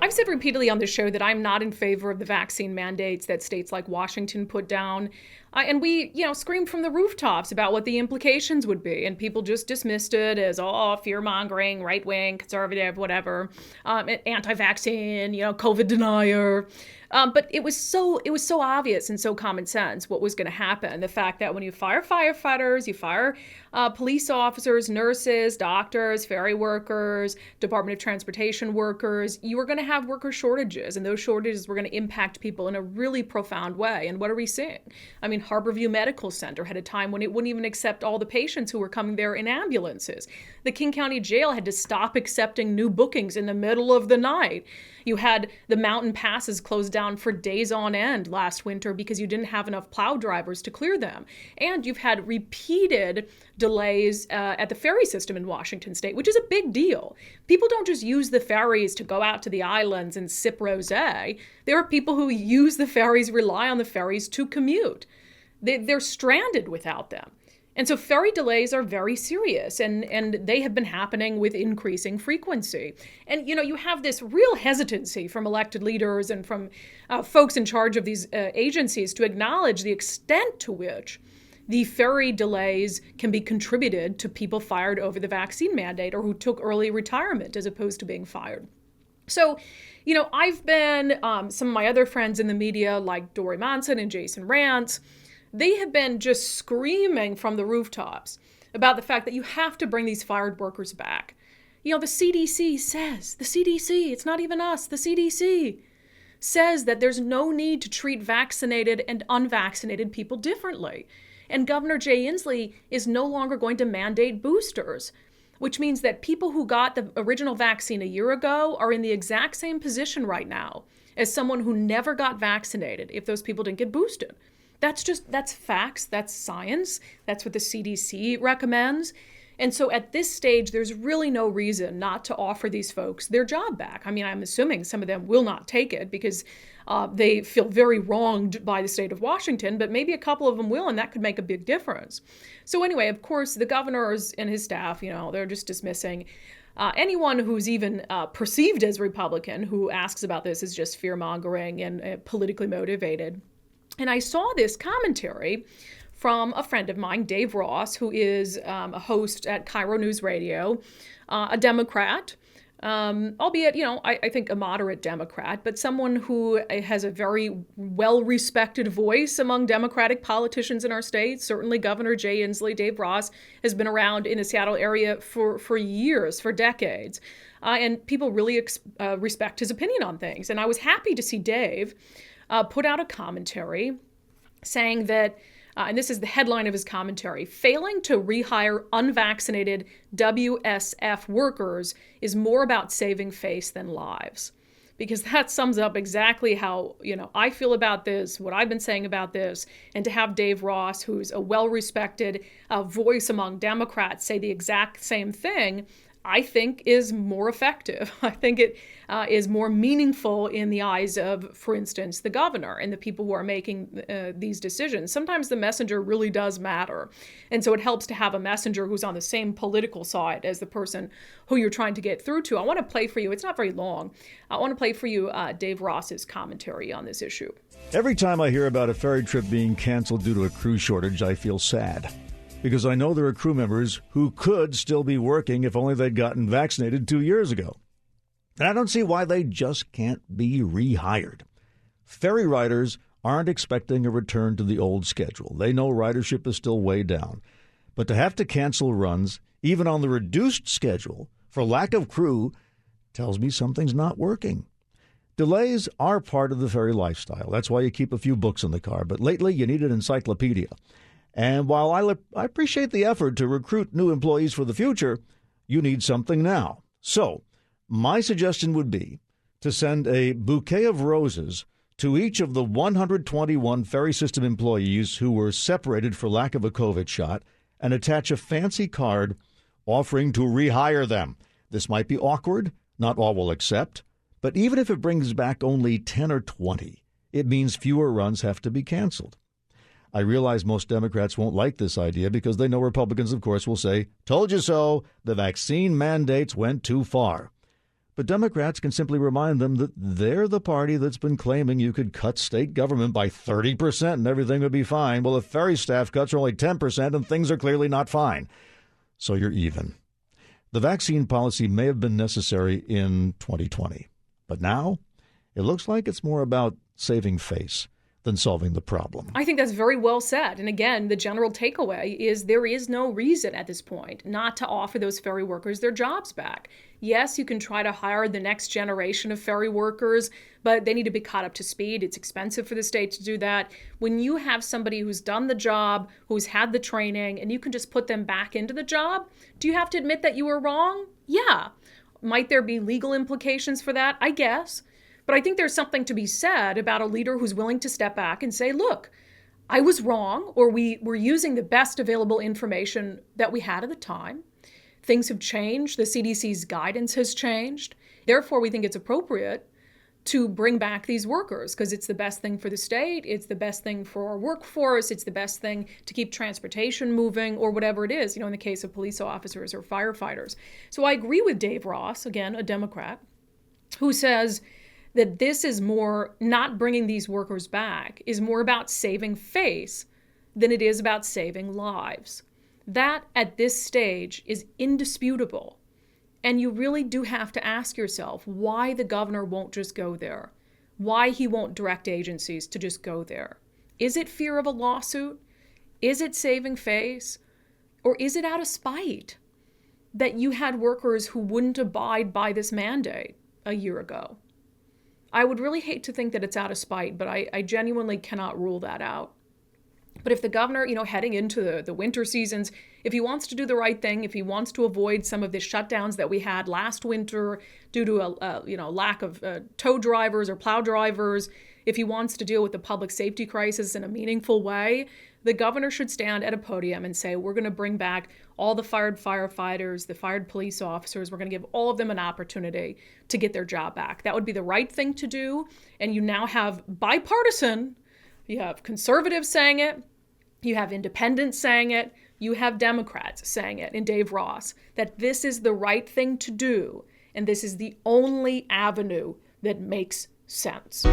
I've said repeatedly on the show that I'm not in favor of the vaccine mandates that states like Washington put down. And we, screamed from the rooftops about what the implications would be. And people just dismissed it as, fear-mongering, right-wing, conservative, whatever, anti-vaccine, COVID denier. But it was so obvious and so common sense what was going to happen. The fact that when you fire firefighters, you fire police officers, nurses, doctors, ferry workers, Department of Transportation workers, you were going to have worker shortages, and those shortages were going to impact people in a really profound way. And what are we seeing? I mean, Harborview Medical Center had a time when it wouldn't even accept all the patients who were coming there in ambulances. The King County Jail had to stop accepting new bookings in the middle of the night. You had the mountain passes closed down for days on end last winter because you didn't have enough plow drivers to clear them. And you've had repeated delays at the ferry system in Washington state, which is a big deal. People don't just use the ferries to go out to the islands and sip rosé. There are people who use the ferries, rely on the ferries to commute. They're stranded without them. And so ferry delays are very serious, and they have been happening with increasing frequency. And, you have this real hesitancy from elected leaders and from folks in charge of these agencies to acknowledge the extent to which the ferry delays can be contributed to people fired over the vaccine mandate or who took early retirement as opposed to being fired. So, I've been, some of my other friends in the media like Dory Monson and Jason Rantz, they have been just screaming from the rooftops about the fact that you have to bring these fired workers back. The CDC says, it's not even us, the CDC says that there's no need to treat vaccinated and unvaccinated people differently. And Governor Jay Inslee is no longer going to mandate boosters, which means that people who got the original vaccine a year ago are in the exact same position right now as someone who never got vaccinated if those people didn't get boosted. That's facts, that's science, that's what the CDC recommends. And so at this stage, there's really no reason not to offer these folks their job back. I mean, I'm assuming some of them will not take it because they feel very wronged by the state of Washington, but maybe a couple of them will, and that could make a big difference. So anyway, of course, the governor and his staff, they're just dismissing anyone who's even perceived as Republican who asks about this is just fear-mongering and politically motivated. And I saw this commentary from a friend of mine, Dave Ross, who is a host at Cairo News Radio, a Democrat, albeit, I think a moderate Democrat, but someone who has a very well-respected voice among Democratic politicians in our state. Certainly Governor Jay Inslee, Dave Ross, has been around in the Seattle area for years, for decades. And people really respect his opinion on things. And I was happy to see Dave put out a commentary saying that, and this is the headline of his commentary, failing to rehire unvaccinated WSF workers is more about saving face than lives. Because that sums up exactly how, I feel about this, what I've been saying about this, and to have Dave Ross, who's a well-respected voice among Democrats, say the exact same thing, I think is more effective. I think it is more meaningful in the eyes of, for instance, the governor and the people who are making these decisions. Sometimes the messenger really does matter. And so it helps to have a messenger who's on the same political side as the person who you're trying to get through to. I want to play for you, it's not very long, I want to play for you Dave Ross's commentary on this issue. Every time I hear about a ferry trip being canceled due to a crew shortage, I feel sad. Because I know there are crew members who could still be working if only they'd gotten vaccinated 2 years ago. And I don't see why they just can't be rehired. Ferry riders aren't expecting a return to the old schedule. They know ridership is still way down. But to have to cancel runs, even on the reduced schedule, for lack of crew, tells me something's not working. Delays are part of the ferry lifestyle. That's why you keep a few books in the car. But lately, you need an encyclopedia. And while I appreciate the effort to recruit new employees for the future, you need something now. So my suggestion would be to send a bouquet of roses to each of the 121 ferry system employees who were separated for lack of a COVID shot and attach a fancy card offering to rehire them. This might be awkward. Not all will accept. But even if it brings back only 10 or 20, it means fewer runs have to be canceled. I realize most Democrats won't like this idea because they know Republicans, of course, will say, told you so, the vaccine mandates went too far. But Democrats can simply remind them that they're the party that's been claiming you could cut state government by 30% and everything would be fine. Well, if ferry staff cuts are only 10% and things are clearly not fine. So you're even. The vaccine policy may have been necessary in 2020, but now it looks like it's more about saving face than solving the problem. I think that's very well said. And again, the general takeaway is there is no reason at this point not to offer those ferry workers their jobs back. Yes, you can try to hire the next generation of ferry workers, but they need to be caught up to speed. It's expensive for the state to do that. When you have somebody who's done the job, who's had the training, and you can just put them back into the job, do you have to admit that you were wrong? Yeah. Might there be legal implications for that? I guess. But I think there's something to be said about a leader who's willing to step back and say, look, I was wrong, or we were using the best available information that we had at the time. Things have changed. The CDC's guidance has changed. Therefore, we think it's appropriate to bring back these workers because it's the best thing for the state. It's the best thing for our workforce. It's the best thing to keep transportation moving or whatever it is, in the case of police officers or firefighters. So I agree with Dave Ross, again, a Democrat, who says that this is more, not bringing these workers back, is more about saving face than it is about saving lives. That, at this stage, is indisputable. And you really do have to ask yourself why the governor won't just go there, why he won't direct agencies to just go there. Is it fear of a lawsuit? Is it saving face? Or is it out of spite that you had workers who wouldn't abide by this mandate a year ago? I would really hate to think that it's out of spite, but I genuinely cannot rule that out. But if the governor, heading into the winter seasons, if he wants to do the right thing, if he wants to avoid some of the shutdowns that we had last winter due to a lack of tow drivers or plow drivers, if he wants to deal with the public safety crisis in a meaningful way, the governor should stand at a podium and say, we're going to bring back all the fired firefighters, the fired police officers. We're going to give all of them an opportunity to get their job back. That would be the right thing to do. And you now have bipartisan. You have conservatives saying it. You have independents saying it. You have Democrats saying it in Dave Ross, that this is the right thing to do. And this is the only avenue that makes sense.